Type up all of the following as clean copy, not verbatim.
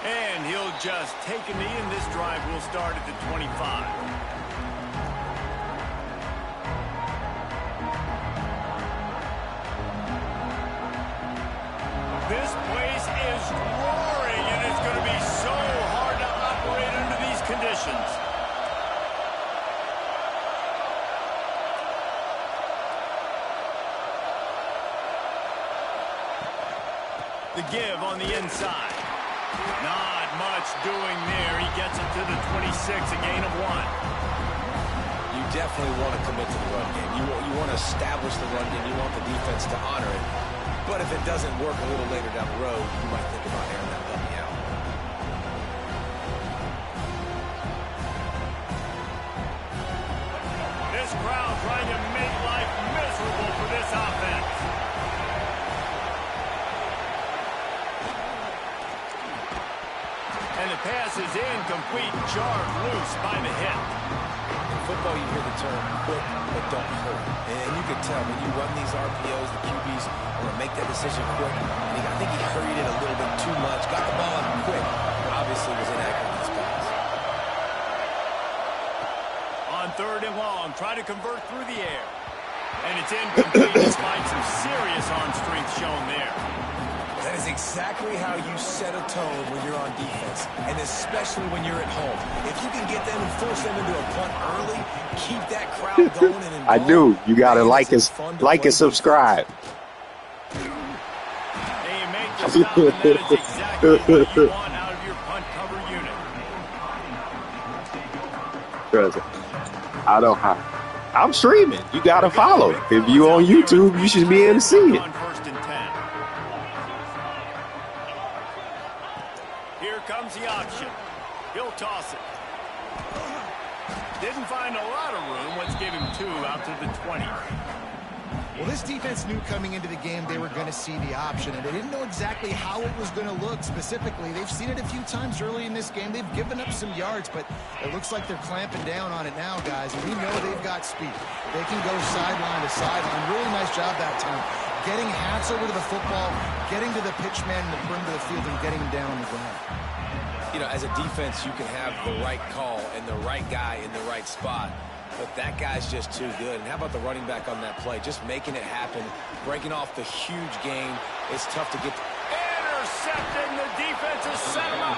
And he'll just take a knee, and this drive will start at the 25. This place is roaring, and it's going to be so hard to operate under these conditions. The give on the inside. Not much doing there. He gets it to the 26, a gain of 1. You definitely want to commit to the run game. You want to establish the run game. You want the defense to honor it. But if it doesn't work a little later down the road, you might think about airing that puppy out. This crowd trying to make life miserable for this offense. And the pass is incomplete, jarred loose by the hit. In football, you hear the term quick but don't hurt. And you can tell when you run these RPOs, the QBs want to make that decision quick. And I think he hurried it a little bit too much, got the ball out quick, but obviously was inaccurate in his pass. On 3rd and long, try to convert through the air. And it's incomplete despite some serious arm strength shown there. That is exactly how you set a tone when you're on defense, and especially when you're at home. If you can get them and force them into a punt early, keep that crowd going and involved. I do. You got to like and subscribe. Hey, you make the stop, and that is exactly what you want out of your punt cover unit. I don't have. I'm streaming. You got to follow. If you on YouTube, you should be able to see it. Comes the option. He'll toss it. Didn't find a lot of room. Let's give him 2 out to the 20. Well, this defense knew coming into the game they were going to see the option, and they didn't know exactly how it was going to look specifically. They've seen it a few times early in this game. They've given up some yards, but it looks like they're clamping down on it now, guys, and we know they've got speed. They can go sideline to sideline. Really nice job that time. Getting hats over to the football, getting to the pitch man in the perimeter of the field, and getting him down on the ground. You know, as a defense, you can have the right call and the right guy in the right spot, but that guy's just too good. And how about the running back on that play? Just making it happen, breaking off the huge gain. It's tough to get. Intercepted, and the defense has set him up.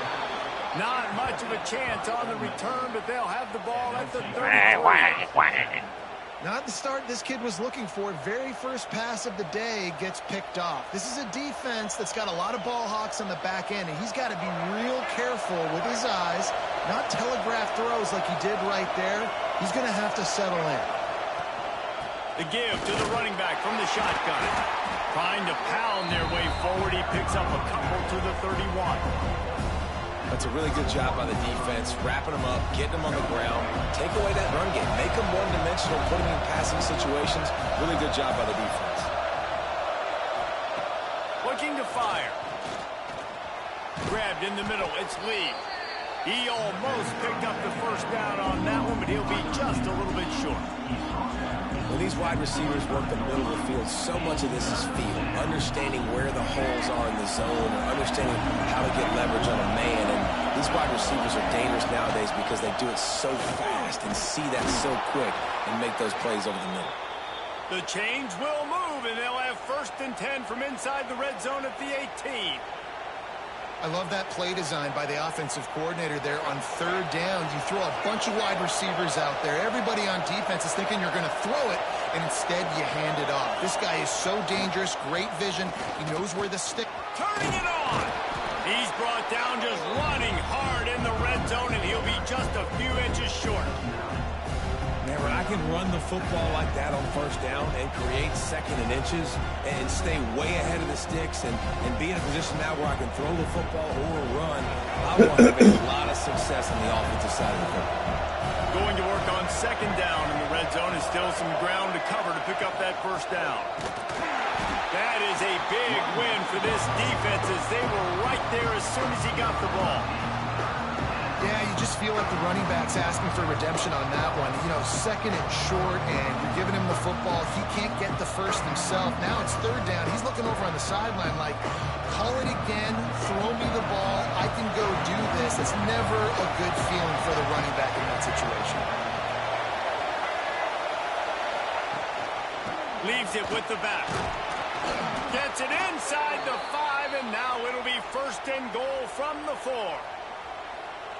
Not much of a chance on the return, but they'll have the ball at the 33. Not the start this kid was looking for. Very first pass of the day gets picked off. This is a defense that's got a lot of ball hawks on the back end, and he's got to be real careful with his eyes, not telegraph throws like he did right there. He's going to have to settle in. The give to the running back from the shotgun. Trying to pound their way forward. He picks up a couple to the 31. That's a really good job by the defense, wrapping them up, getting them on the ground, take away that run game, make them one-dimensional, put them in passing situations. Really good job by the defense. Looking to fire. Grabbed in the middle, it's Lee. He almost picked up the first down on that one, but he'll be just a little bit short. When these wide receivers work the middle of the field, so much of this is feel, understanding where the holes are in the zone, or understanding how to get leverage on a man. And these wide receivers are dangerous nowadays because they do it so fast and see that so quick and make those plays over the middle. The chains will move, and they'll have 1st and 10 from inside the red zone at the 18. I love that play design by the offensive coordinator there on 3rd down. You throw a bunch of wide receivers out there. Everybody on defense is thinking you're going to throw it, and instead you hand it off. This guy is so dangerous, great vision. He knows where the stick. Turning it on. He's brought down just running hard in the red zone, and he'll be just a few inches short. Man, when I can run the football like that on 1st down and create 2nd and inches and stay way ahead of the sticks and be in a position now where I can throw the football or run, I want to have a lot of success on the offensive side of the football. Going to work on 2nd down in the red zone, and still some ground to cover to pick up that 1st down. That is a big win for this defense, as they were right there as soon as he got the ball. Yeah, you just feel like the running back's asking for redemption on that one. You know, second and short, and you're giving him the football. He can't get the first himself. Now it's third down. He's looking over on the sideline like, call it again, throw me the ball, I can go do this. It's never a good feeling for the running back in that situation. Leaves it with the back. Gets it inside the 5, and now it'll be first and goal from the 4.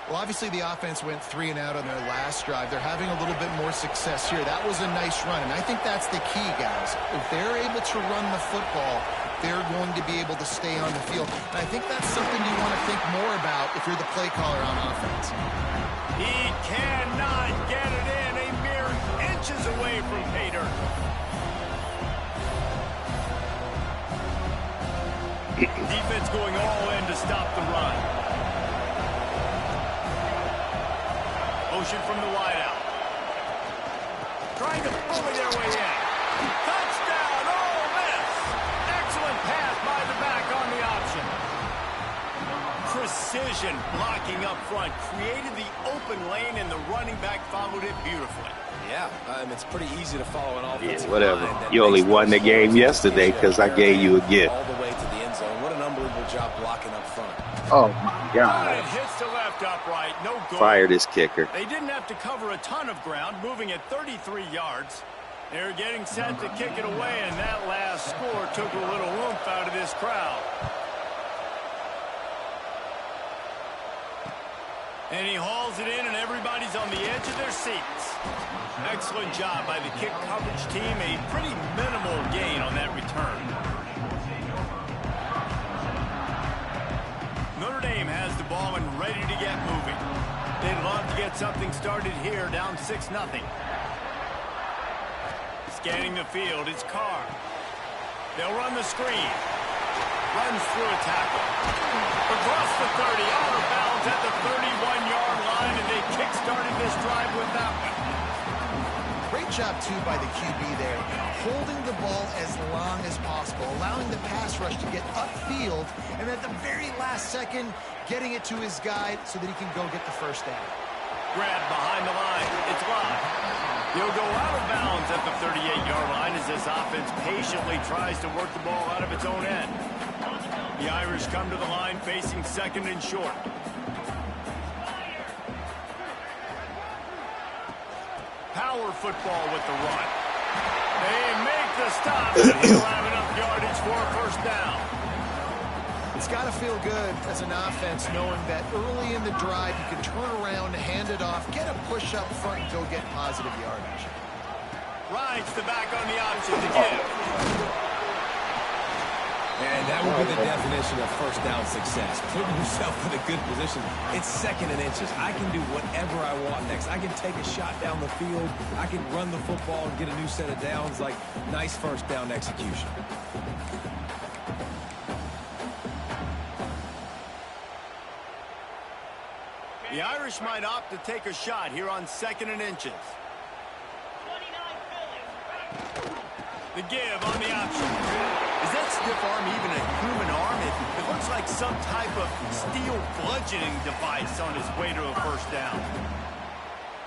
Well, obviously the offense went 3 and out on their last drive. They're having a little bit more success here. That was a nice run, and I think that's the key, guys. If they're able to run the football, they're going to be able to stay on the field. And I think that's something you want to think more about if you're the play caller on offense. He cannot get it in, a mere inches away from pay dirt. Defense going all in to stop the run. Motion from the wideout. Trying to bully their way in. Touchdown, Ole Miss. Excellent pass by the back on the option. Precision blocking up front. Created the open lane, and the running back followed it beautifully. Yeah, it's pretty easy to follow an offensive Yeah, whatever. line. You only won the game yesterday because I gave you a gift. All the way to the end zone. What an unbelievable job blocking up front. Oh, my It God. hits the left upright. No goal. Fire this kicker. They didn't have to cover a ton of ground, moving at 33 yards. They're getting set to kick it away, and that last score took a little oomph out of this crowd. And he hauls it in, and everybody's on the edge of their seats. Excellent job by the kick coverage team. A pretty minimal gain on that return. Notre Dame has the ball and ready to get moving. They'd love to get something started here, down 6-0. Scanning the field, it's Carr. They'll run the screen. Runs through a tackle. Across the 30, out of bounds at the 31-yard line, and they kick-started this drive with that one. Great job, too, by the QB there. Holding the ball as long as possible, allowing the pass rush to get upfield, and at the very last second, getting it to his guy so that he can go get the first down. Grab behind the line. It's live. He'll go out of bounds at the 38-yard line as this offense patiently tries to work the ball out of its own end. The Irish come to the line facing second and short. Power football with the run. They make the stop, and he'll have enough yardage for a first down. It's got to feel good as an offense knowing that early in the drive you can turn around, hand it off, get a push up front, and go get positive yardage. Rides the back on the option to give. And that would be the definition of first down success. Putting yourself in a good position. It's second and inches. I can do whatever I want next. I can take a shot down the field. I can run the football and get a new set of downs. Like, nice first down execution. The Irish might opt to take a shot here on second and inches. The give on the option. Is that stiff arm even a human arm? It looks like some type of steel bludgeoning device on his way to a first down.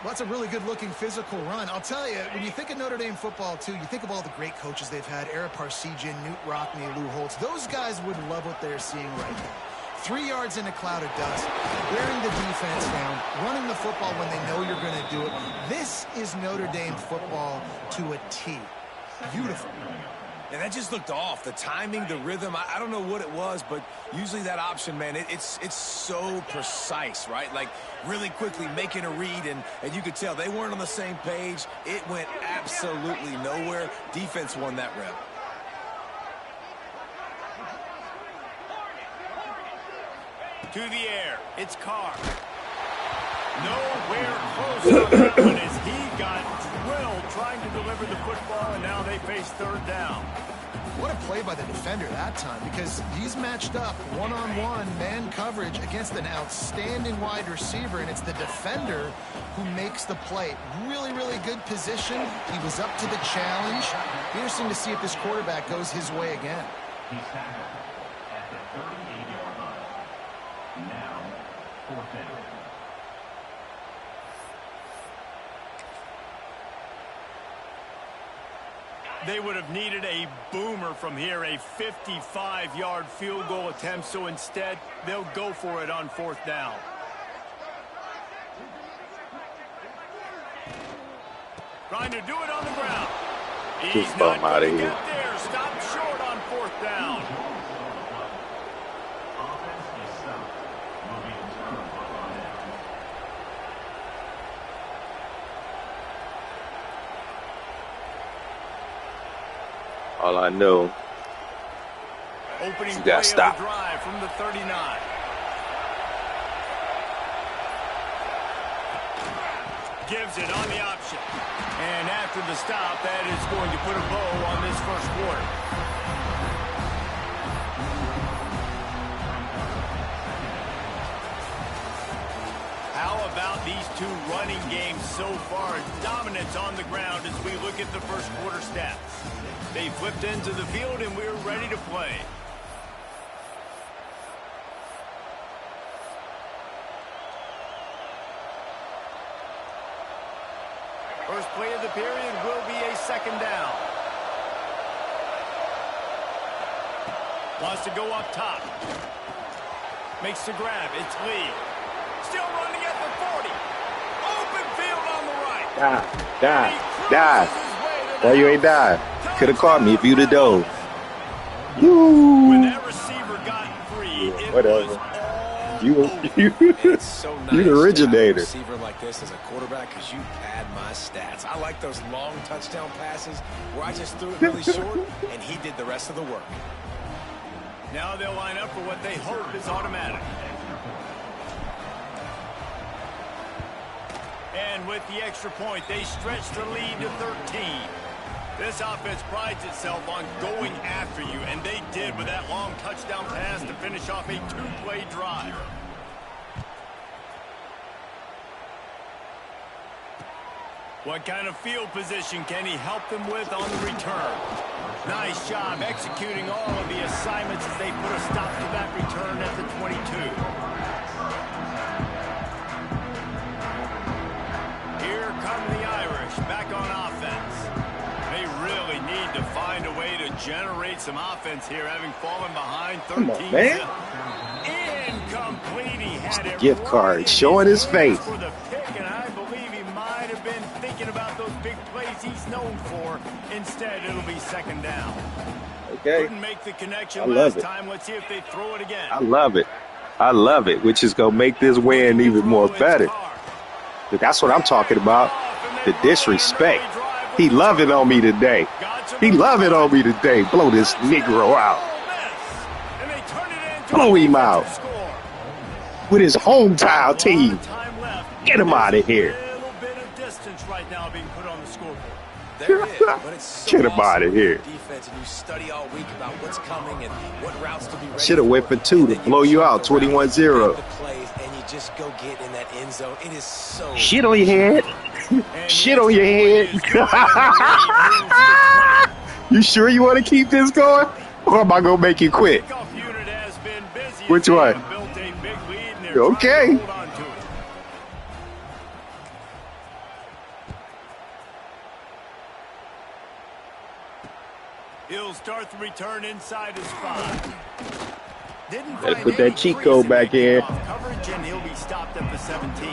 Well, that's a really good-looking physical run. I'll tell you, when you think of Notre Dame football, too, you think of all the great coaches they've had, Ara Parseghian, Newt Rockne, Lou Holtz. Those guys would love what they're seeing right now. 3 yards in a cloud of dust, wearing the defense down, running the football when they know you're going to do it. This is Notre Dame football to a T. Beautiful. And that just looked off. The timing, the rhythm, I don't know what it was, but usually that option, man, it's so precise, right? Like, really quickly making a read, and you could tell they weren't on the same page. It went absolutely nowhere. Defense won that rep. To the air, it's Carr. Nowhere close on that one as he got drilled trying to deliver the football, and now they face third down. What a play by the defender that time, because he's matched up one-on-one man coverage against an outstanding wide receiver, and it's the defender who makes the play. Really, really good position. He was up to the challenge. Interesting to see if this quarterback goes his way again. He's tackled at the 38-yard line. Now, fourth down. They would have needed a boomer from here, a 55-yard field goal attempt, so instead they'll go for it on 4th down. Trying to do it on the ground. He's not going to get there. Stop short on 4th down. All I know, opening you play got of stop. the drive from the 39. Gives it on the option. And after the stop, that is going to put a bow on this first quarter. How about these two running games so far? Dominance on the ground as we look at the first quarter stats. They flipped into the field and we're ready to play. First play of the period will be a 2nd down. Wants to go up top. Makes the grab. It's Lee. Still running at the 40. Open field on the right. Die. Why you ain't died? Could have caught me if you'd have dove. When that receiver got free, whatever. It's so nice You the originator. To have a receiver like this as a quarterback because you pad my stats. I like those long touchdown passes where I just threw it really short and he did the rest of the work. Now they'll line up for what they hope is automatic. And with the extra point, they stretch the lead to 13. This offense prides itself on going after you, and they did with that long touchdown pass to finish off a 2-play drive. What kind of field position can he help them with on the return? Nice job executing all of the assignments as they put a stop to that return at the 22. Here come the Irish back on offense. They really need to find a way to generate some offense here, having fallen behind 13. Come on, man. Incomplete. He had it Gift card right showing his face. for the pick, and I believe he might have been thinking about those big plays he's known for. Instead, it'll be 2nd down. Okay. Couldn't make the connection I love last it. time. Let's see if they throw it again. I love it, which is going to make this win even more better. That's what I'm talking about, the disrespect. He loving on me today. Blow this Negro out. Blow him out with his hometown team. Get him out of here. There it is, but it's so Get him out of here. Defense, and you study all week about what's coming and what routes to be ready. Should have went for 2 to blow you out, 21-0. The plays, and you just go get in that end zone. It is so Shit on your head. Shit on your head. You sure you want to keep this going? Or am I going to make you quit? Which one? Okay. He'll start the return inside his 5. Let's put that cheat code back in. Coverage, and he'll be stopped at the 17.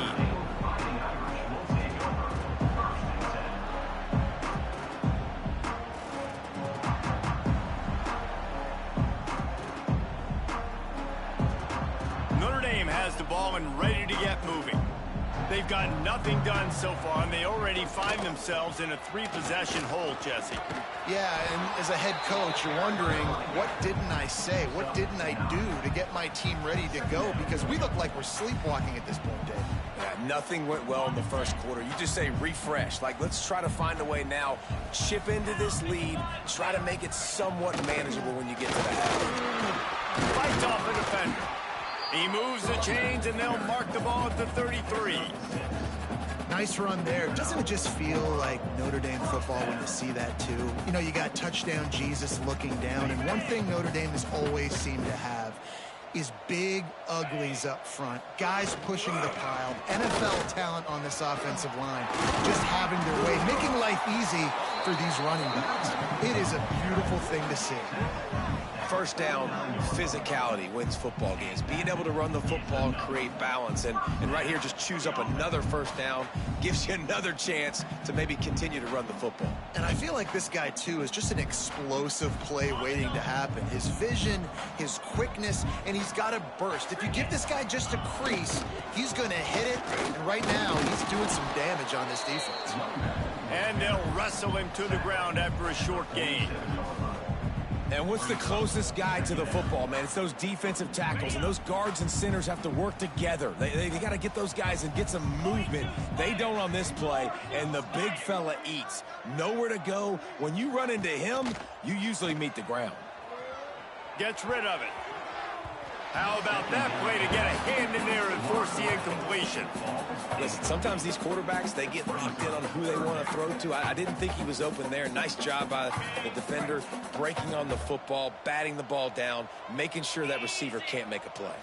Notre Dame has the ball and ready to get moving. They've got nothing done so far, and they already find themselves in a 3-possession hole, Jesse. Yeah, and as a head coach, you're wondering, what didn't I say? What didn't I do to get my team ready to go? Because we look like we're sleepwalking at this point, Dave. Yeah, nothing went well in the first quarter. You just say refresh. Like, let's try to find a way now. Chip into this lead. Try to make it somewhat manageable when you get to the half. Fights off the defender. He moves the chains, and they'll mark the ball at the 33. Nice run there. Doesn't it just feel like Notre Dame football when you see that, too? You know, you got touchdown Jesus looking down, and one thing Notre Dame has always seemed to have is big uglies up front, guys pushing the pile, NFL talent on this offensive line, just having their way, making life easy for these running backs. It is a beautiful thing to see. First down, physicality wins football games. Being able to run the football and create balance. And right here, just choose up another first down, gives you another chance to maybe continue to run the football. And I feel like this guy, too, is just an explosive play waiting to happen. His vision, his quickness, and he's got a burst. If you give this guy just a crease, he's going to hit it. And right now, he's doing some damage on this defense. And they'll wrestle him to the ground after a short gain. And what's the closest guy to the football, man? It's those defensive tackles, and those guards and centers have to work together. They got to get those guys and get some movement. They don't on this play, and the big fella eats. Nowhere to go. When you run into him, you usually meet the ground. Gets rid of it. How about that play to get a hand in there and force the incompletion? Listen, sometimes these quarterbacks, they get locked in on who they want to throw to. I didn't think he was open there. Nice job by the defender, breaking on the football, batting the ball down, making sure that receiver can't make a play.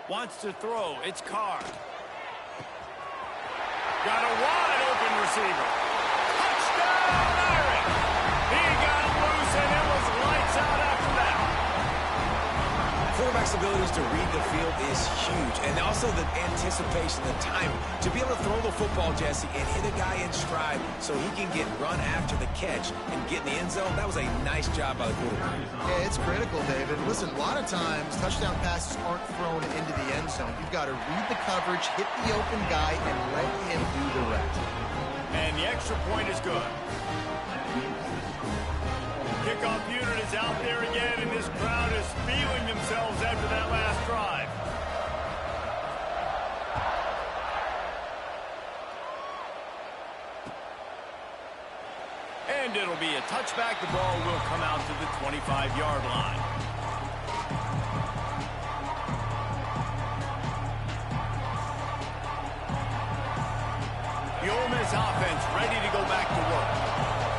Wants to throw. It's Carr. Got a wide open receiver. Touchdown, Irish! He got loose, and it was lights out after that. Quarterback's abilities to read the field is huge, and also the anticipation, the timing. To be able to throw the football, Jesse, and hit a guy in stride so he can get run after the catch and get in the end zone, that was a nice job by the quarterback. Yeah, it's critical, David. Listen, a lot of times, touchdown passes aren't thrown into the end zone. You've got to read the coverage, hit the open guy, and let him do the rest. And the extra point is good. Kickoff unit is out there again, and this crowd is feeling themselves after that last drive. And it'll be a touchback. The ball will come out to the 25-yard line. The Ole Miss offense ready to go back to work.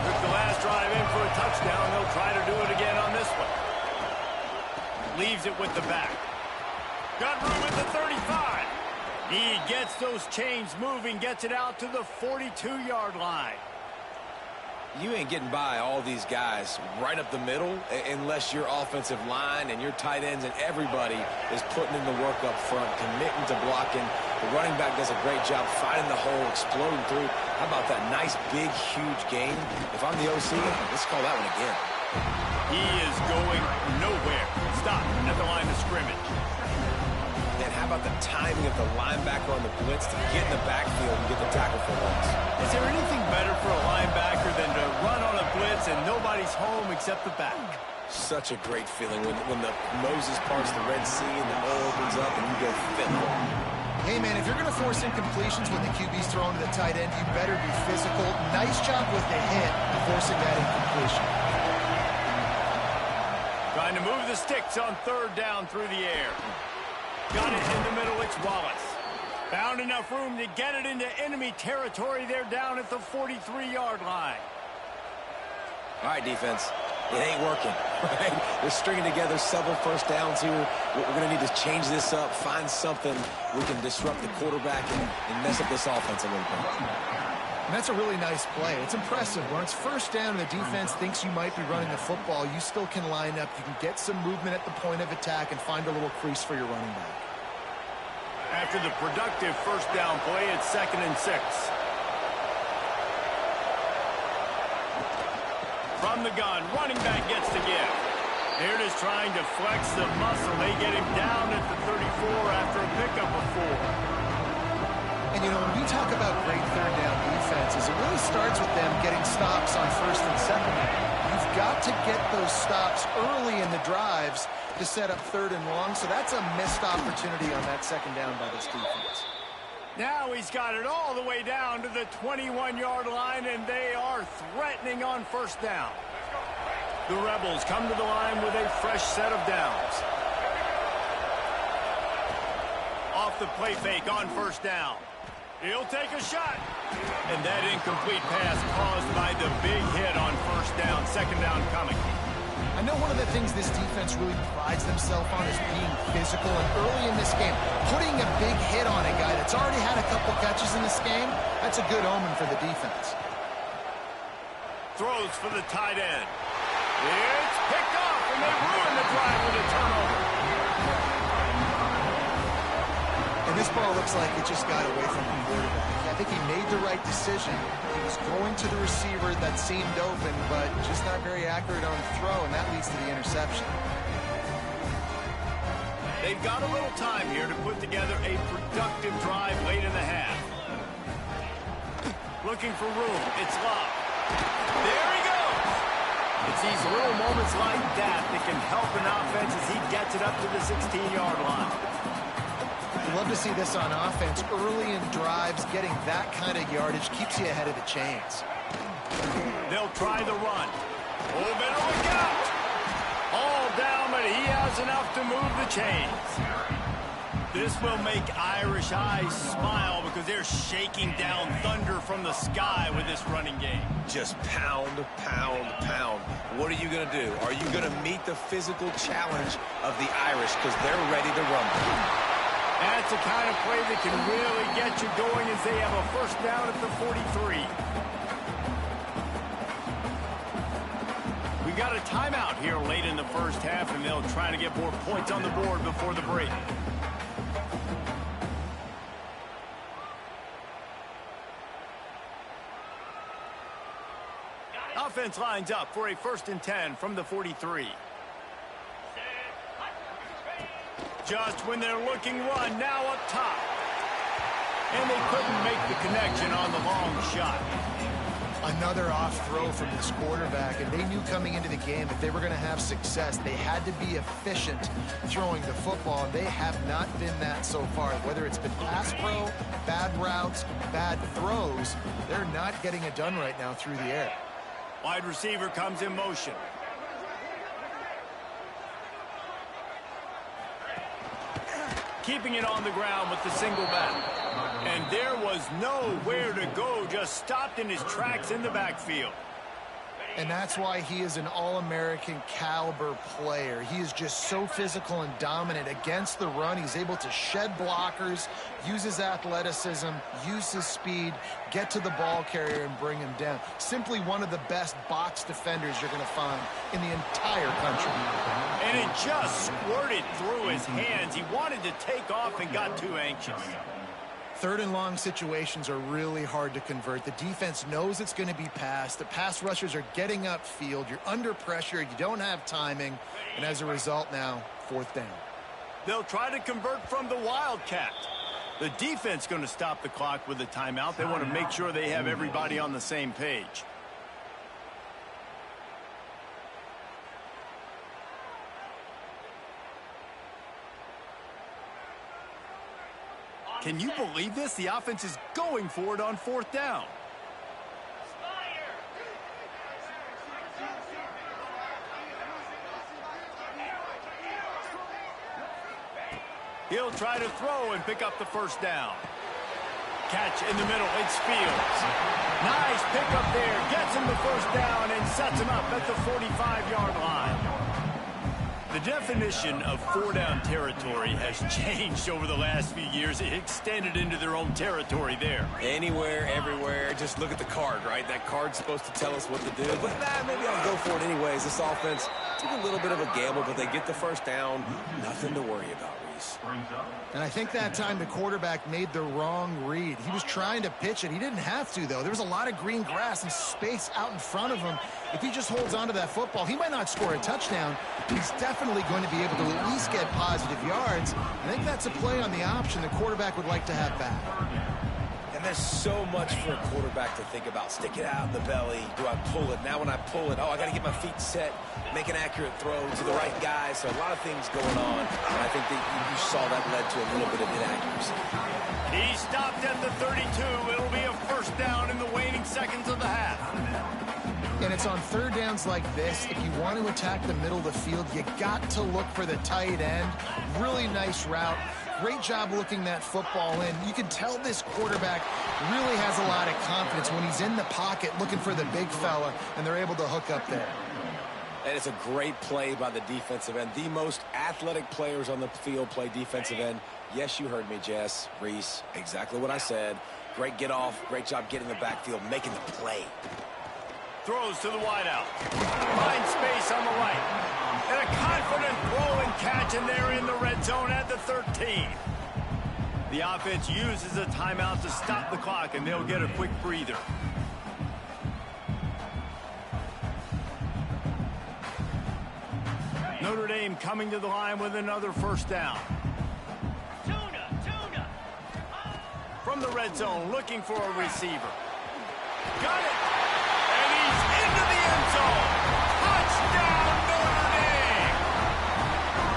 Took the last drive in for a touchdown. They'll try to do it again on this one. Leaves it with the back. Got room at the 35. He gets those chains moving, gets it out to the 42-yard line. You ain't getting by all these guys right up the middle unless your offensive line and your tight ends and everybody is putting in the work up front, committing to blocking. The running back does a great job finding the hole, exploding through. How about that nice, big, huge game? If I'm the OC, let's call that one again. He is going nowhere. Stop at the line of scrimmage. And how about the timing of the linebacker on the blitz to get in the backfield and get the tackle for loss? Is there anything better for a linebacker than to run on a blitz and nobody's home except the back? Such a great feeling when the Moses parts the Red Sea and the hole opens up and you go fill it. Hey, man, if you're going to force incompletions when the QB's thrown to the tight end, you better be physical. Nice job with the hit, forcing that incompletion. Trying to move the sticks on third down through the air. Got it in the middle, it's Wallace. Found enough room to get it into enemy territory. They're down at the 43-yard line. All right, defense. It ain't working, right? We're stringing together several first downs here. We're going to need to change this up, find something we can disrupt the quarterback and mess up this offense a little bit. And that's a really nice play. It's impressive. When it's first down and the defense thinks you might be running the football, you still can line up. You can get some movement at the point of attack and find a little crease for your running back. After the productive first down play, it's 2nd and 6. From the gun, running back gets to give. They're just trying to flex the muscle. They get him down at the 34 after a pickup of 4. And, you know, when we talk about great third down defenses, it really starts with them getting stops on first and second down. You've got to get those stops early in the drives to set up third and long, so that's a missed opportunity on that second down by this defense. Now he's got it all the way down to the 21-yard line, and they are threatening on first down. The Rebels come to the line with a fresh set of downs. Off the play fake on first down. He'll take a shot. And that incomplete pass caused by the big hit on first down. Second down coming. I know one of the things this defense really prides themselves on is being physical, and early in this game, putting a big hit on a guy that's already had a couple catches in this game, that's a good omen for the defense. throws for the tight end. It's picked off, and they ruin the drive with a turnover. And this ball looks like it just got away from the quarterback. I think he made the right decision. He was going to the receiver that seemed open, but just not very accurate on the throw, and that leads to the interception. They've got a little time here to put together a productive drive late in the half. Looking for room. It's Love. There he goes. It's these little moments like that that can help an offense as he gets it up to the 16-yard line. I'd love to see this on offense. Early in drives, getting that kind of yardage keeps you ahead of the chains. They'll try the run. Oh, better look out. All down, but he has enough to move the chains. This will make Irish eyes smile because they're shaking down thunder from the sky with this running game. Just pound, pound, pound. What are you going to do? Are you going to meet the physical challenge of the Irish because they're ready to rumble? That's the kind of play that can really get you going as they have a first down at the 43. We got a timeout here late in the first half, and they'll try to get more points on the board before the break. Offense lines up for a 1st and 10 from the 43. Just when they're looking run, now up top. And they couldn't make the connection on the long shot. Another off throw from this quarterback, and they knew coming into the game if they were going to have success, they had to be efficient throwing the football, and they have not been that so far. Whether it's been pass pro, bad routes, bad throws, they're not getting it done right now through the air. Wide receiver comes in motion. Keeping it on the ground with the single back. And there was nowhere to go, just stopped in his tracks in the backfield. And that's why he is an All-American caliber player. He is just so physical and dominant against the run. He's able to shed blockers, use his athleticism, use his speed, get to the ball carrier and bring him down. Simply one of the best box defenders you're going to find in the entire country. And it just squirted through his hands. He wanted to take off and got too anxious. 3rd and long situations are really hard to convert. The defense knows it's going to be passed. The pass rushers are getting upfield. You're under pressure. You don't have timing. And as a result now, 4th down. They'll try to convert from the Wildcat. The defense going to stop the clock with a timeout. They want to make sure they have everybody on the same page. Can you believe this? The offense is going for it on 4th down. He'll try to throw and pick up the 1st down. Catch in the middle. It's Fields. Nice pickup there. Gets him the 1st down and sets him up at the 45-yard line. The definition of 4-down territory has changed over the last few years. It extended into their own territory there. Anywhere, everywhere. Just look at the card, right? That card's supposed to tell us what to do. But maybe I'll go for it anyways. This offense took a little bit of a gamble, but they get the 1st down. Nothing to worry about, Reese. And I think that time the quarterback made the wrong read. He was trying to pitch it. He didn't have to, though. There was a lot of green grass and space out in front of him. If he just holds on to that football, he might not score a touchdown. He's definitely going to be able to at least get positive yards. I think that's a play on the option the quarterback would like to have back. And there's so much for a quarterback to think about. Stick it out in the belly. Do I pull it? Now when I pull it, oh, I got to get my feet set, make an accurate throw to the right guy. So a lot of things going on. And I think that you saw that led to a little bit of inaccuracy. He stopped at the 32. It'll be a 1st down in the waning seconds of the half. And it's on 3rd downs like this. If you want to attack the middle of the field, you got to look for the tight end. Really nice route. Great job looking that football in. You can tell this quarterback really has a lot of confidence when he's in the pocket looking for the big fella, and they're able to hook up there. And it's a great play by the defensive end. The most athletic players on the field play defensive end. Yes, you heard me, Jess, Reese. Exactly what I said. Great get off. Great job getting the backfield, making the play. Throws to the wideout. Finds space on the right. And a confident throw and catch, and they're in the red zone at the 13. The offense uses a timeout to stop the clock, and they'll get a quick breather. Notre Dame coming to the line with another first down. From the red zone, looking for a receiver. Got it! And he's into the end zone! Touchdown, Notre Dame!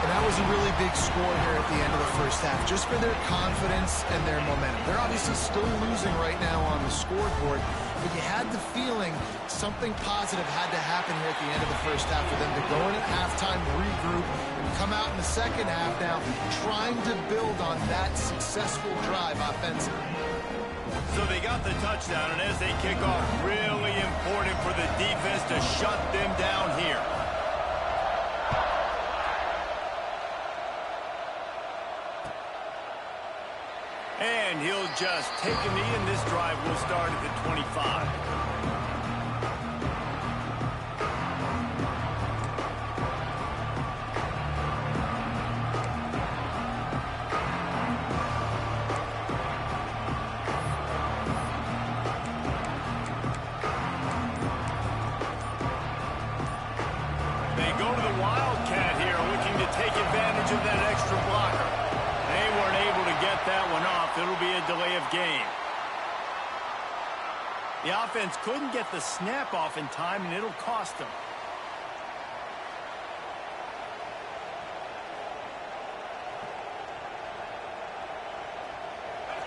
And that was a really big score here at the end of the first half, just for their confidence and their momentum. They're obviously still losing right now on the scoreboard, but you had the feeling something positive had to happen here at the end of the first half for them to go in at halftime, regroup, and come out in the second half now trying to build on that successful drive offensively. So they got the touchdown, and as they kick off, really important for the defense to shut them down here. And he'll just take a knee, and this drive will start at the 25. They go to the Wildcat here, looking to take advantage of that extra blocker. They weren't able to get that one off. It'll be a delay of game. The offense couldn't get the snap off in time, and it'll cost them.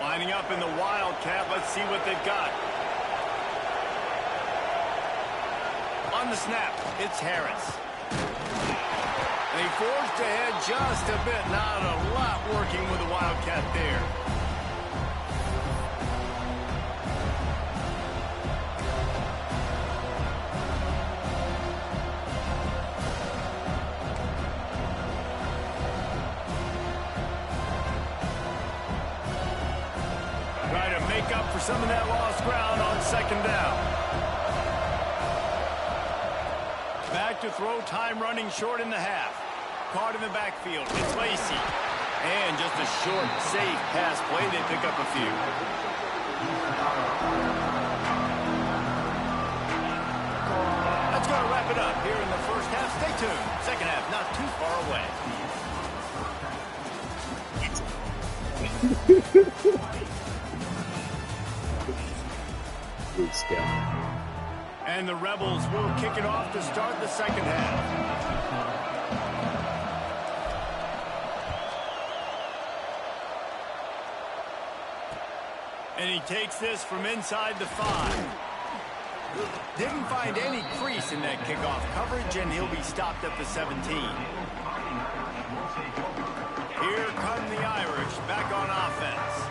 Lining up in the Wildcat. Let's see what they've got. On the snap, it's Harris. They forged ahead just a bit. Not a lot working with the Wildcat there. Try to make up for some of that lost ground on second down. Back to throw, time running short in the half. Caught in the backfield. It's Lacey. And just a short, safe pass play. They pick up a few. That's going to wrap it up here in the first half. Stay tuned. Second half not too far away. Good stuff. And the Rebels will kick it off to start the second half. And he takes this from inside the 5. Didn't find any crease in that kickoff coverage, and he'll be stopped at the 17. Here come the Irish back on offense.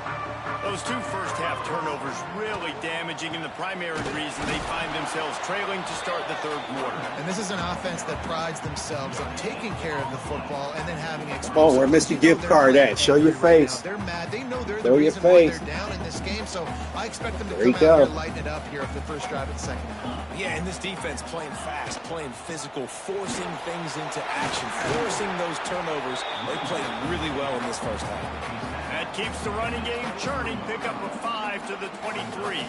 Those two first-half turnovers really damaging, and the primary reason they find themselves trailing to start the third quarter. And this is an offense that prides themselves on taking care of the football and then having explosive. Oh, where Mr. Gift Card at? Show your face. They're mad. They know they're Show the your reason why face. they're down in this game, so I expect them to There you come out go. here, lighten it up here at the first drive of the second half. Yeah, and this defense playing fast, playing physical, forcing things into action, forcing those turnovers. They played really well in this first half. That keeps the running game churning. Pick up a 5 to the 23.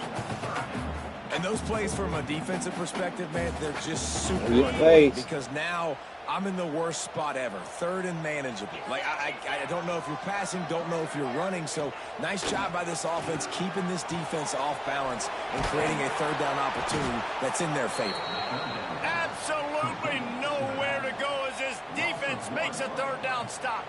And those plays from a defensive perspective, man, they're just super Good underrated plays. because now I'm in the worst spot ever, third and manageable. Like, I don't know if you're passing, don't know if you're running, so nice job by this offense keeping this defense off balance and creating a third down opportunity that's in their favor. Absolutely nowhere to go as this defense makes a third down stop.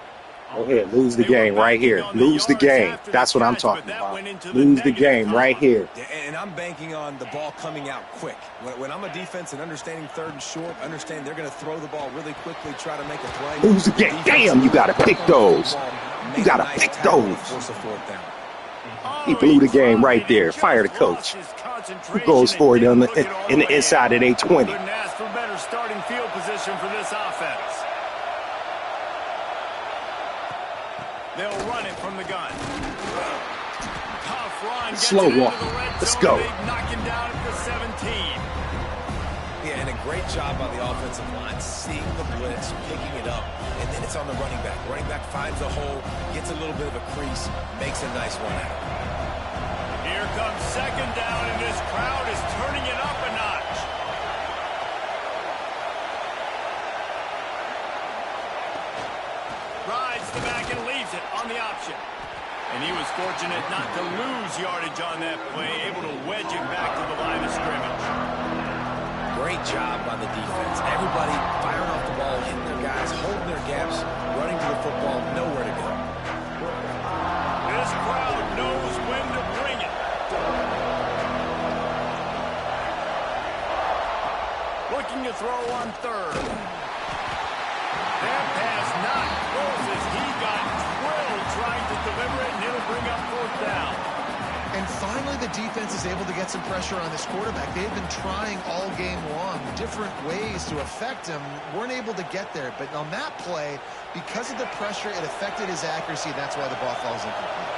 Go ahead, lose the game right here. Lose the game. That's what I'm talking about. Lose the game right here. And I'm banking on the ball coming out quick. When I'm a defense and understanding third and short, understand they're going to throw the ball really quickly, try to make a play. Lose the game. Damn, you got to pick those. You got to pick those. Force a fourth down. He blew the game right there. Fire the coach. Who goes for it in the inside at 820? Couldn't ask for better starting field position for this offense. They'll run it from the gun. Tough run. Slow walk. Let's go. They knock him down at the 17. Yeah, and a great job by the offensive line, seeing the blitz, picking it up, and then it's on the running back. Running back finds a hole, gets a little bit of a crease, makes a nice one out. Here comes second down, and this crowd is turning it up a notch. Rides the back and leaves it on the option. And he was fortunate not to lose yardage on that play, able to wedge it back to the line of scrimmage. Great job by the defense. Everybody firing off the ball, hitting their guys, holding their gaps, running to the football, nowhere to go. This crowd knows when to bring it. Looking to throw on third. That pass not close as he got drilled trying to deliver it, and it'll bring up fourth down. And finally, the defense is able to get some pressure on this quarterback. They've been trying all game long, different ways to affect him. Weren't able to get there. But on that play, because of the pressure, it affected his accuracy. That's why the ball falls incomplete.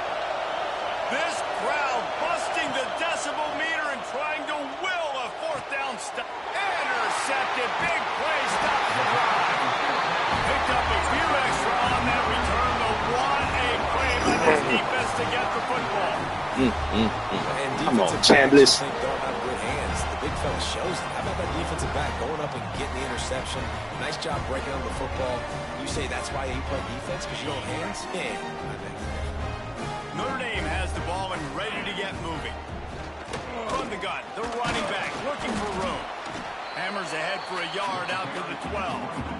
This crowd busting the decibel meter and trying to will a fourth down stop. Intercepted. Big play. Stops the drive. Picked up a few extra on that return. The 1-A play by this defense to get the football. Come on, Chambliss. Don't have good hands. The big fella shows it. How about that defensive back going up and getting the interception? Nice job breaking on the football. You say that's why you play defense, because you don't have hands? Yeah. Notre Dame has the ball and ready to get moving. From the gun, the running back looking for room. Hammers ahead for a yard out to the 12.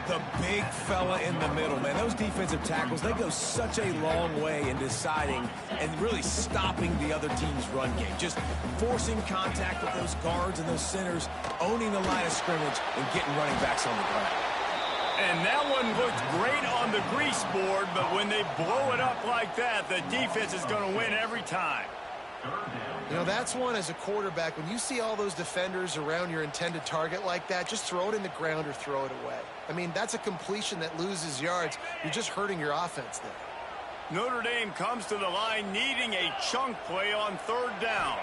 The big fella in the middle, man. Those defensive tackles, they go such a long way in deciding and really stopping the other team's run game. Just forcing contact with those guards and those centers, owning the line of scrimmage, and getting running backs on the ground. And that one looked great on the grease board, but when they blow it up like that, the defense is going to win every time. You know, that's one as a quarterback. When you see all those defenders around your intended target like that, just throw it in the ground or throw it away. I mean, that's a completion that loses yards. You're just hurting your offense there. Notre Dame comes to the line needing a chunk play on third down.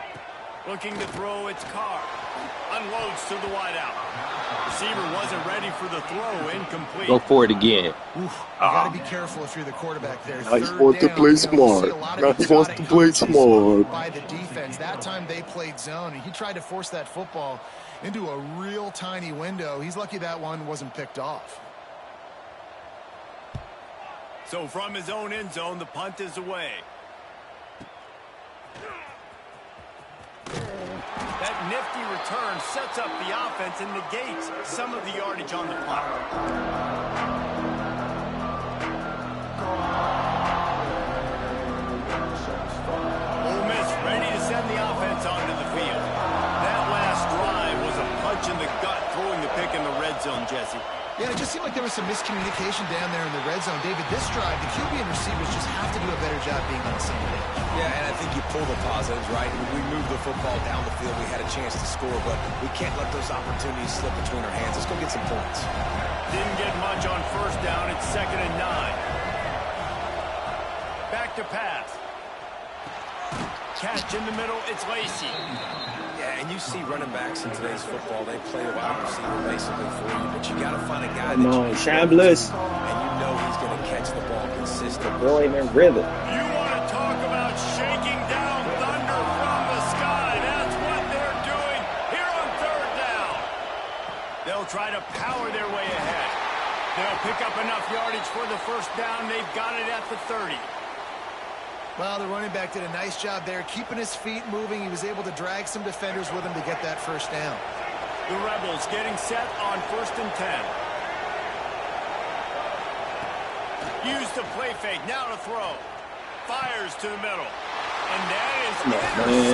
Looking to throw its car. Unloads to the wideout. Receiver wasn't ready for the throw. Incomplete. Go for it again. You got to be careful if you're the quarterback there. Now he wants to play smart. Now he wants to play smart. By the defense. That time they played zone, and he tried to force that football into a real tiny window. He's lucky that one wasn't picked off. So from his own end zone, the punt is away. That nifty return sets up the offense and negates some of the yardage on the clock. Ole Miss ready to send the offense onto the field. That last drive was a punch in the gut, throwing the pick in the red zone, Jesse. Yeah, it just seemed like there was some miscommunication down there in the red zone. David, this drive, the QB and receivers just have to do a better job being on the same page. Yeah, and I think you pull the positives, right? When we moved the football down the field, we had a chance to score, but we can't let those opportunities slip between our hands. Let's go get some points. Didn't get much on first down. It's 2nd and 9. Back to pass. Catch in the middle. It's Lacey. Yeah, and you see running backs in today's football, they play a wide receiver basically for you, but you got to find a guy that you Chambliss. and you know he's going to catch the ball consistently. Boy, in rhythm. You want to talk about shaking down thunder from the sky. That's what they're doing here on third down. They'll try to power their way ahead. They'll pick up enough yardage for the first down. They've got it at the 30. Well, the running back did a nice job there, keeping his feet moving. He was able to drag some defenders with him to get that first down. The Rebels getting set on 1st and 10. Use the play fake. Now to throw. Fires to the middle. And that is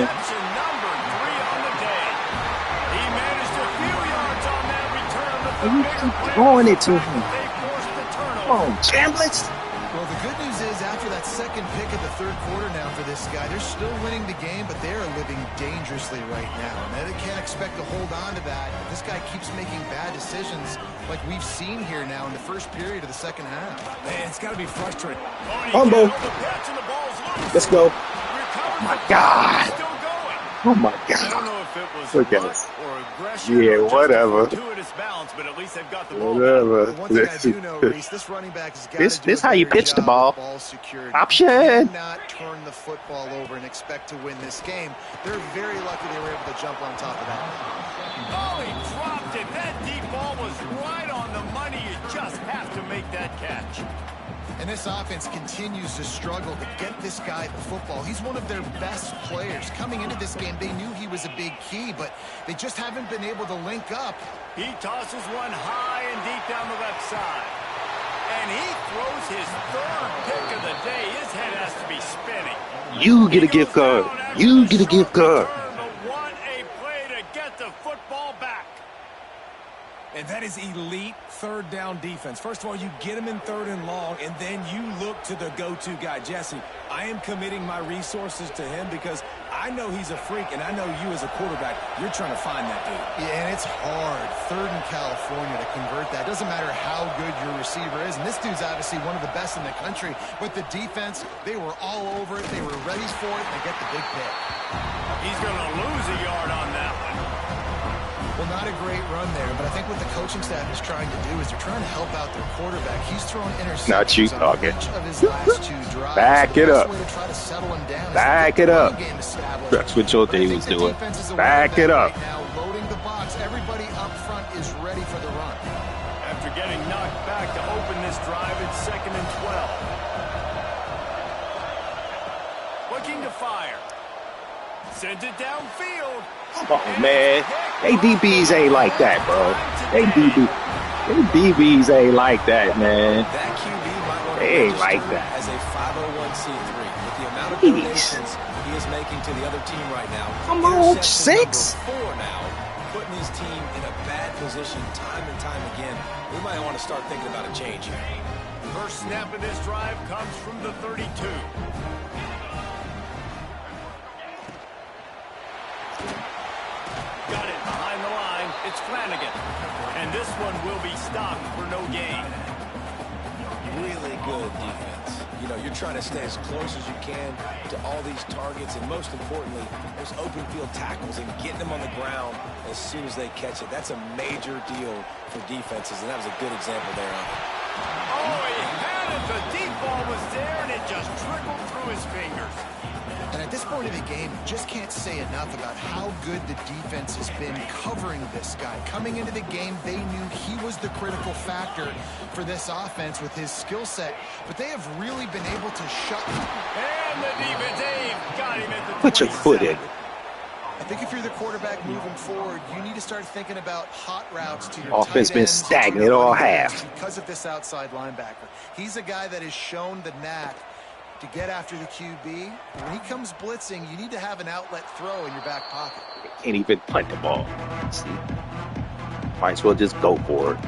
interception number 3 on the day. He managed a few yards on that return, but the bigger play throwing it to him. they forced the turnover. Come on, Chambliss. Well, the good news is after that second pick of the third quarter now for this guy, they're still winning the game, but they are living dangerously right now. And they can't expect to hold on to that. If this guy keeps making bad decisions like we've seen here now in the first period of the second half. Man, it's got to be frustrating. Fumble. Let's go. My God. Still going. Oh my I don't God. know if it was Look at luck us. or aggression Yeah, or just whatever. a fortuitous bounce, but at least they've got the ball back. Whatever. But one thing I do know, Reese, this running back has got to do a This how you better pitch the job with ball. ball security. Option. You cannot turn the football over and expect to win this game. They're very lucky they were able to jump on top of that. Oh, he dropped it. That deep ball was right on the money. You just have to make that catch. And this offense continues to struggle to get this guy the football. He's one of their best players. Coming into this game, they knew he was a big key, but they just haven't been able to link up. He tosses one high and deep down the left side. And he throws his third pick of the day. His head has to be spinning. You get a gift card. You get a gift card. What a play to get the football back. And that is elite third down defense. First of all, you get him in third and long, and then you look to the go-to guy. Jesse, I am committing my resources to him because I know he's a freak, and I know you as a quarterback, you're trying to find that dude. Yeah, and it's hard. Third in California to convert that. Doesn't matter how good your receiver is. And this dude's obviously one of the best in the country. But the defense, they were all over it. They were ready for it, and they get the big pick. He's going to lose a yard on that one. Well, not a great run there, but I think what the coaching staff is trying to do is they're trying to help out their quarterback. He's throwing interceptions Not you on talking. each of his last two drives. Back it up. The best way to try to settle him down is Back to get it the up. run game established. That's what your But I team think was the doing. defense is aware Back of that it up. right now, loading the box. Everybody up front is ready for the run. After getting knocked back to open this drive, it's 2nd and 12. Looking to fire. Sends it downfield. Oh, man. They DBs ain't like that, bro. They DBs ain't like that, man. That QB might want to They ain't like register that. as a 501c3. With the amount of Jeez. donations he is making to the other team right now. Come on, interception 6? number 4 now, putting his team in a bad position time and time again. We might want to start thinking about a change here. First snap of this drive comes from the 32. Got it behind the line. It's Flanagan. And this one will be stopped for no gain. Really good defense. You know, you're trying to stay as close as you can to all these targets, and most importantly, those open field tackles and getting them on the ground as soon as they catch it. That's a major deal for defenses, and that was a good example there of it. Oh, he had it. The deep ball was there, and it just trickled through his fingers. And at this point of the game, you just can't say enough about how good the defense has been covering this guy. Coming into the game, they knew he was the critical factor for this offense with his skill set. But they have really been able to shut him. And the defense, they've got him at the Put your foot 27. in. I think if you're the quarterback moving forward, you need to start thinking about hot routes to your Offense tight been ends, stagnant to your all running backs half. because of this outside linebacker. He's a guy that has shown the knack to get after the QB. When he comes blitzing, you need to have an outlet throw in your back pocket. Can't even punt the ball. See? Might as well just go for it.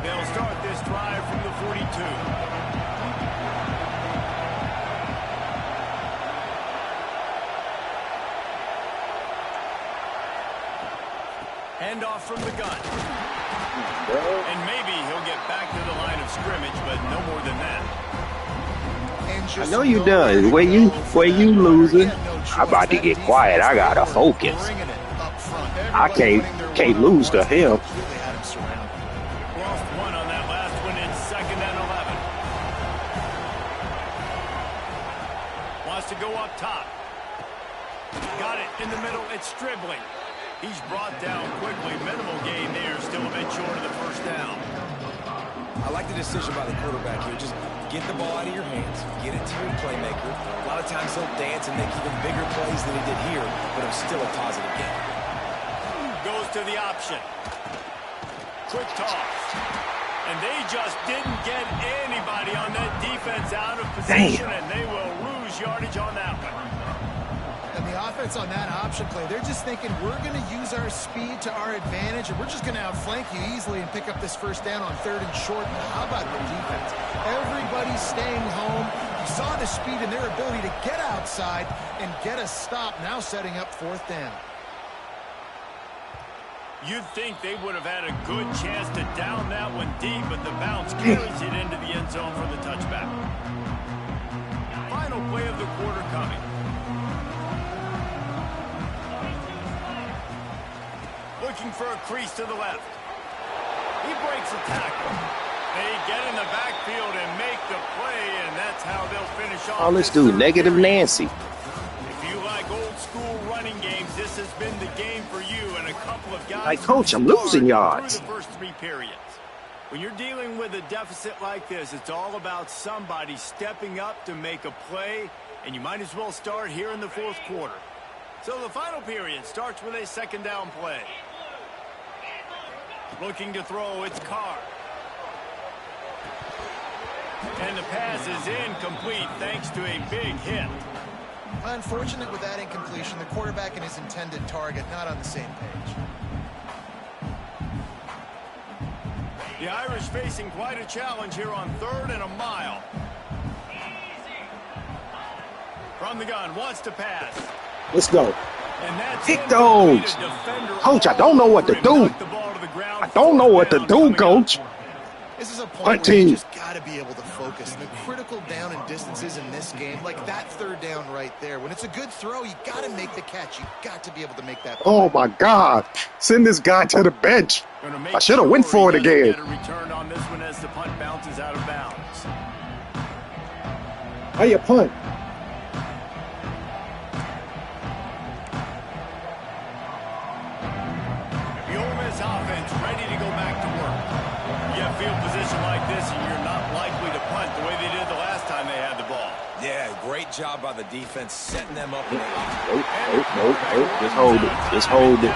They'll start this drive from the 42. Handoff from the gun. And maybe he'll get back to the line of scrimmage, but no more than that. I know you done. Where you losing? I'm about to get quiet. I gotta focus. I can't lose to him. Lost one on that last one. It's 2nd and 11. Wants to go up top. Got it in the middle. It's Stribling. He's brought down quickly. Minimal gain there. Still a bit short of the first down. I like the decision by the quarterback here. Just get the ball out of your hands. Get it to your playmaker. A lot of times he'll dance and make even bigger plays than he did here, but it was still a positive game. Goes to the option. Quick toss. And they just didn't get anybody on that defense out of position, and they will lose yardage on that one. And the offense on that option play, they're just thinking we're going to use our speed to our advantage, and we're just going to outflank you easily and pick up this first down on 3rd and short. But how about the defense? Everybody's staying home. You saw the speed and their ability to get outside and get a stop, now setting up 4th down. You'd think they would have had a good chance to down that one deep, but the bounce carries it into the end zone for the touchback. Final play of the quarter coming. Looking for a crease to the left. He breaks a tackle. They get in the backfield and make the play, and that's how they'll finish off. Oh, let's do negative Nancy. If you like old school running games, this has been the game for you and a couple of guys. Like, coach, I'm losing yards. Through the first 3 periods. When you're dealing with a deficit like this, it's all about somebody stepping up to make a play, and you might as well start here in the fourth quarter. So the final period starts with a second down play. Looking to throw, it's Carr. And the pass is incomplete thanks to a big hit. Unfortunate with that incompletion, the quarterback and his intended target not on the same page. The Irish facing quite a challenge here on 3rd and a mile. From the gun, wants to pass. Let's go. And that's Kick those. Coach, I don't know what to do. I don't know what to do, coach. This is a point where you just got to be able to focus. And the critical down and distances in this game, like that 3rd down right there. When it's a good throw, you got to make the catch. You got to be able to make that play. Oh, my God. Send this guy to the bench. I should have went for it again. A return on this one as the punt bounces out of bounds. How you punt? The Ole Miss offense ready to go back to work. You have field position like this, and you're not likely to punt the way they did the last time they had the ball. Yeah, great job by the defense setting them up. Nope. Just hold it. Just hold it.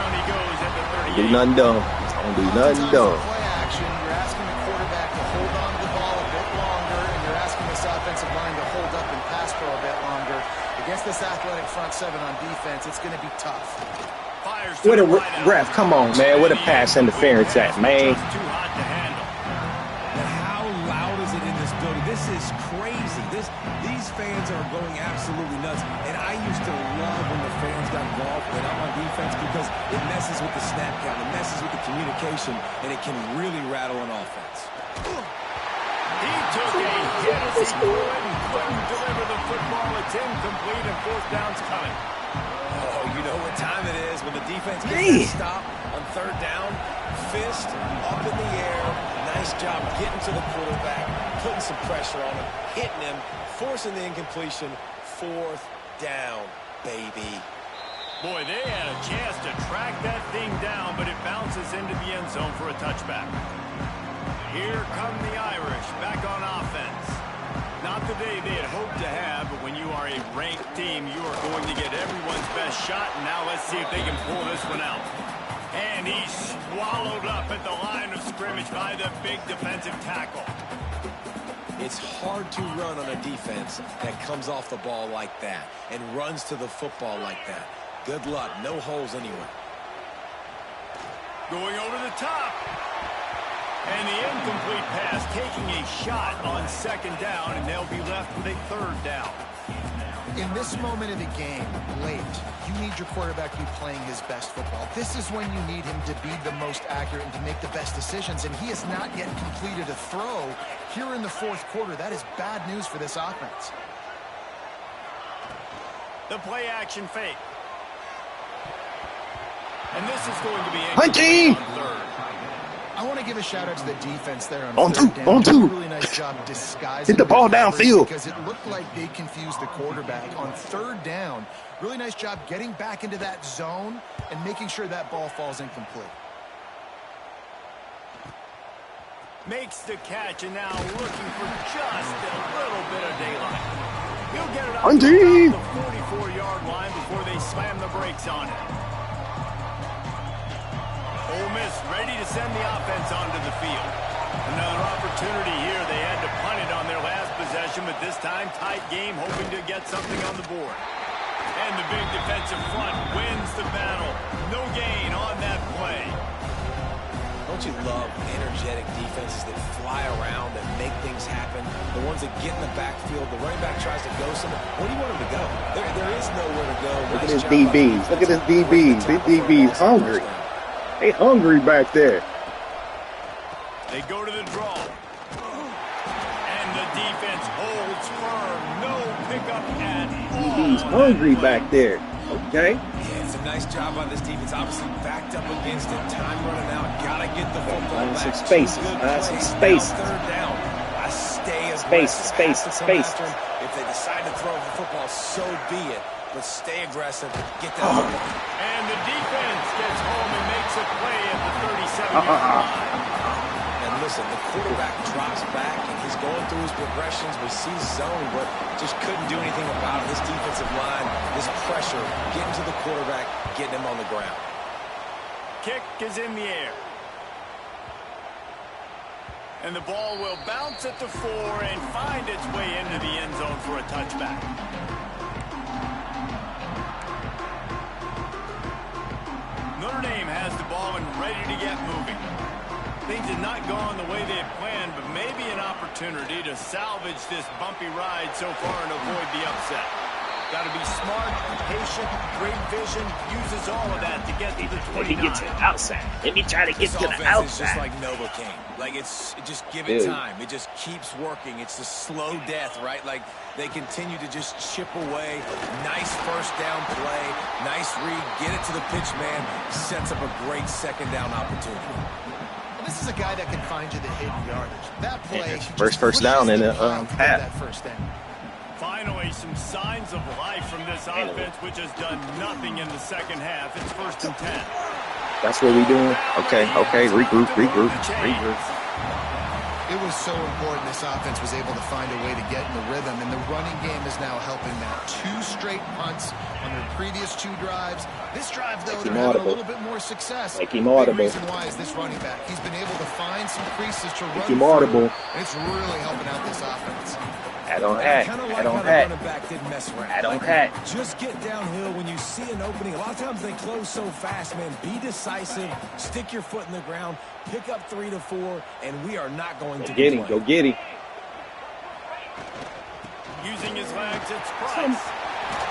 Do nothing dumb. Don't do nothing dumb. Play action, you're asking the quarterback to hold on to the ball a bit longer, and you're asking this offensive line to hold up and pass pro a bit longer. Against this athletic front 7 on defense, it's going to be tough. What a ref, come on, man. What a pass interference at, man. How loud is it in this building? This is crazy. These fans are going absolutely nuts. And I used to love when the fans got involved when I'm on defense because it messes with the snap count, it messes with the communication, and it can really rattle an offense. He took a hit as he couldn't deliver the football. It's incomplete and 4th down's coming. Oh, you know what time it is when the defense gets that stop on 3rd down. Fist up in the air. Nice job getting to the quarterback, putting some pressure on him, hitting him, forcing the incompletion. 4th down, baby. Boy, they had a chance to track that thing down, but it bounces into the end zone for a touchback. Here come the Irish back on offense. Not the day they had hoped to have, but when you are a ranked team, you are going to get everyone's best shot. And now let's see if they can pull this one out. And he's swallowed up at the line of scrimmage by the big defensive tackle. It's hard to run on a defense that comes off the ball like that and runs to the football like that. Good luck. No holes anywhere. Going over the top. And the incomplete pass taking a shot on 2nd down, and they'll be left with a 3rd down. In this moment of the game, late, you need your quarterback to be playing his best football. This is when you need him to be the most accurate and to make the best decisions, and he has not yet completed a throw here in the 4th quarter. That is bad news for this offense. The play action fake. And this is going to be Hunting! on 3rd. I want to give a shout out to the defense there on 3rd down. On 2. Really nice job disguising. Hit the ball downfield. Because it looked like they confused the quarterback on 3rd down. Really nice job getting back into that zone and making sure that ball falls incomplete. Makes the catch and now looking for just a little bit of daylight. He'll get it out to the 44-yard line before they slam the brakes on it. Ole Miss ready to send the offense onto the field. Another opportunity here. They had to punt it on their last possession, but this time tight game, hoping to get something on the board. And the big defensive front wins the battle. No gain on that play. Don't you love energetic defenses that fly around and make things happen? The ones that get in the backfield, the running back tries to go somewhere. Where do you want him to go? There is nowhere to go. Look at his DBs. Look at his DBs. These DBs hungry. They hungry back there. They go to the draw. And the defense holds firm. No pickup hungry back there. Okay. Yeah, it's a nice job by this defense. Obviously backed up against it. Time running out. Gotta get the football back. Some spaces. Some spaces. Third down. I stay aggressive. Space. If they decide to throw the football, so be it. But stay aggressive. Get that. And the defense gets home and makes a play at the 37-yard line. And listen, the quarterback drops back, and he's going through his progressions. We see zone, but just couldn't do anything about it. This defensive line, this pressure, getting to the quarterback, getting him on the ground. Kick is in the air. And the ball will bounce at the 4 and find its way into the end zone for a touchback. Notre Dame has the ball and ready to get moving. Things have not gone the way they had planned, but maybe an opportunity to salvage this bumpy ride so far and avoid the upset. Got to be smart, patient, great vision, uses all of that to get to the 29. Let me get to the outside. Let me try to get to the outside. It's just like Novocaine. Like just give it time. It just keeps working. It's the slow death, right? Like they continue to just chip away. Nice first down play. Nice read. Get it to the pitch man. Sets up a great second down opportunity. This is a guy that can find you the hidden yardage. That play. First down in a half. That first down. Finally, some signs of life from this offense, which has done nothing in the second half. It's 1st and 10. That's what we're doing. Okay. Regroup. It was so important this offense was able to find a way to get in the rhythm, and the running game is now helping that. 2 straight punts on their previous 2 drives. This drive, though, they're having a little bit more success. Make him audible. The reason why is this running back. He's been able to find some creases to run him audible. And it's really helping out this offense. I don't hat. Just get downhill when you see an opening. A lot of times they close so fast, man. Be decisive. Stick your foot in the ground. Pick up 3 to 4, and we are not going to get him. Go get him. Using his legs, it's Price.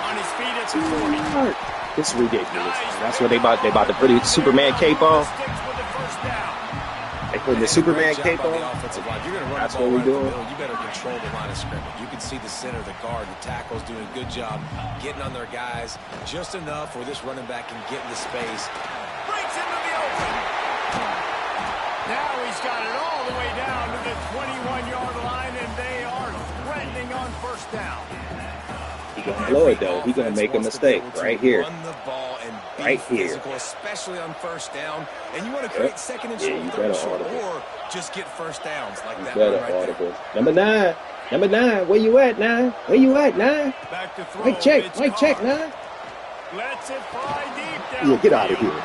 On his feet, it's 40. This is ridiculous. That's what they about to put a Superman cape on. They putting the Superman cape on. That's what we're doing. You better control the line of scrimmage. You can see the center, the guard, the tackle's doing a good job getting on their guys just enough where this running back can get into space. Breaks into the open. Now he's got it all the way down to the 21-yard line, and they are threatening on 1st down. He's going to blow it, though. He's going to make a mistake right here. Run the ball and be right physical, here. Especially on 1st down. And you want to create 2nd and short, 3rd and short, or just get 1st downs like that one right there. Number 9, where you at, 9? Where you at, 9? Back to throw. Wait, check, 9. Lets it fly deep down. Yeah, get out of here.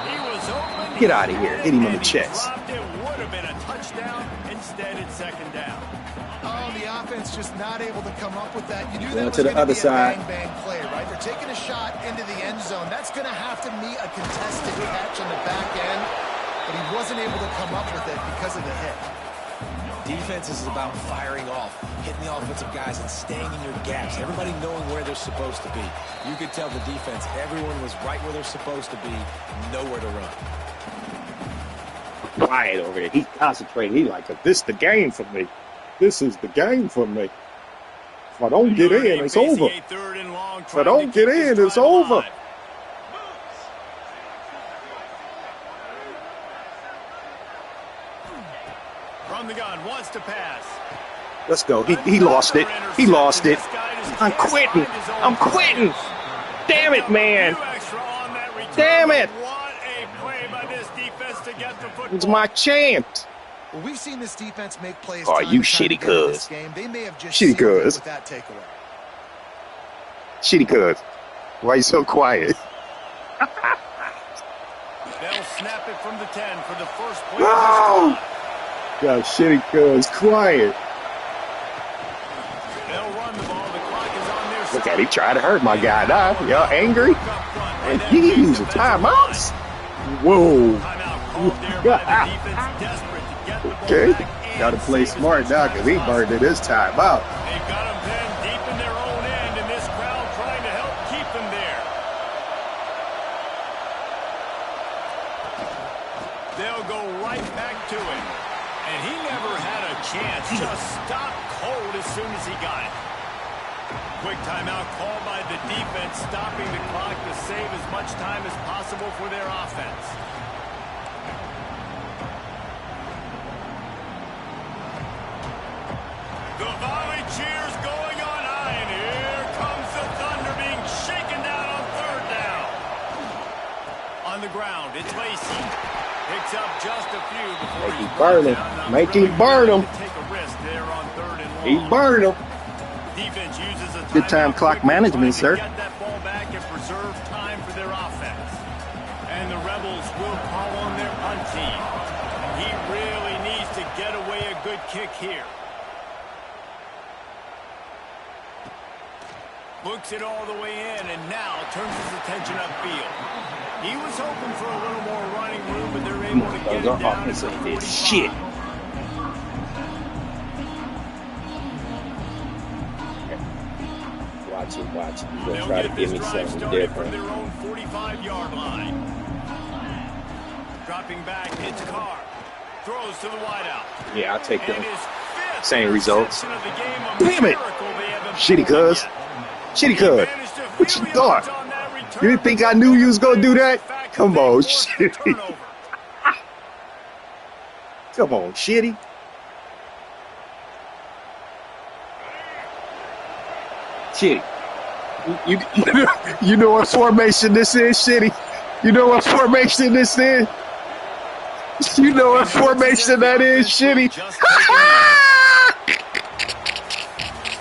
He was open. Get out of here. Hit him on the chest. It would have been a touchdown. Instead, it's 2nd down. Oh, the offense just not able to come up with that. You knew Going that was to the going to other be side. a bang play, right? They're taking a shot into the end zone. That's going to have to meet a contested catch on the back end, but he wasn't able to come up with it because of the hit. Defense is about firing off, hitting the offensive guys and staying in your gaps. Everybody knowing where they're supposed to be. You could tell the defense, everyone was right where they're supposed to be, nowhere to run. Quiet over there. He's concentrating. He's like, this is the game for me. This is the game for me. If I don't get in, it's over. If I don't get in, it's over. From the gun, wants to pass. Let's go. He lost it. He lost it. I'm quitting. I'm quitting. Damn it, man. Damn it. What a play by this defense to get the football. It's my chance. Well, we've seen this defense make plays. Oh, you shitty cuz. They may have just shitty cuz. with that takeaway. Shitty cuz. Why you so quiet? They'll snap it from the 10 for the first play. No! Yo, shitty cuz. Quiet. They'll run the ball. The clock is on their side. Look at him trying to hurt my guy now. Y'all angry? And he using timeouts? Whoa. Okay. Got to play smart now because he burned it this time out. They've got them pinned deep in their own end, and this crowd trying to help keep them there. They'll go right back to him. And he never had a chance. Just stopped cold as soon as he got it. Quick timeout called by the defense, stopping the clock to save as much time as possible for their offense. The volley cheers going on high, and here comes the Thunder being shaken down on third down. On the ground, it's Lacey. Picks up just a few before Make him burn him. Make him burn him. Take a risk there on third and long. He burned him. Defense uses a Good time clock management, sir. Get that ball back and preserve time for their offense. And the Rebels will call on their punt team. He really needs to get away a good kick here. Looks it all the way in, and now turns his attention upfield. He was hoping for a little more running room, but they're able to get it down to the 45. Shit. Watch it, watch it. He's gonna try to give me something different. From their own 45-yard line. Dropping back, hits Carr. Throws to the wideout. Yeah, I'll take them. And his fifth Same results. interception of the game, a Damn it. miracle they haven't Shitty proven cuz. yet. Shitty cuz. Managed to What you really thought? on that return, You didn't think I knew you was gonna do that? Come on, shitty. turnover. Come on, shitty. Shitty. You know what formation this is, shitty? You know what formation this is? You know what formation that is, shitty? Just taking it.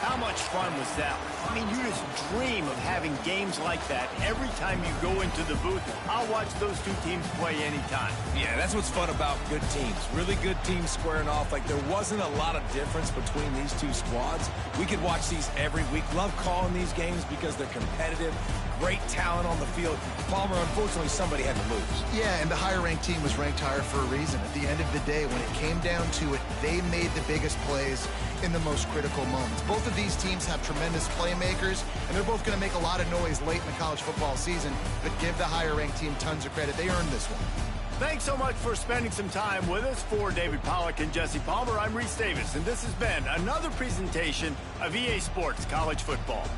How much fun was that? I mean, you just dream of having games like that every time you go into the booth. I'll watch those two teams play anytime. Yeah, that's what's fun about good teams. Really good teams squaring off. Like, there wasn't a lot of difference between these two squads. We could watch these every week. Love calling these games because they're competitive. Great talent on the field. Palmer, unfortunately, somebody had to lose. Yeah, and the higher-ranked team was ranked higher for a reason. At the end of the day, when it came down to it, they made the biggest plays in the most critical moments. Both of these teams have tremendous playmakers, and they're both going to make a lot of noise late in the college football season, but give the higher-ranked team tons of credit. They earned this one. Thanks so much for spending some time with us. For David Pollack and Jesse Palmer, I'm Reese Davis, and this has been another presentation of EA Sports College Football.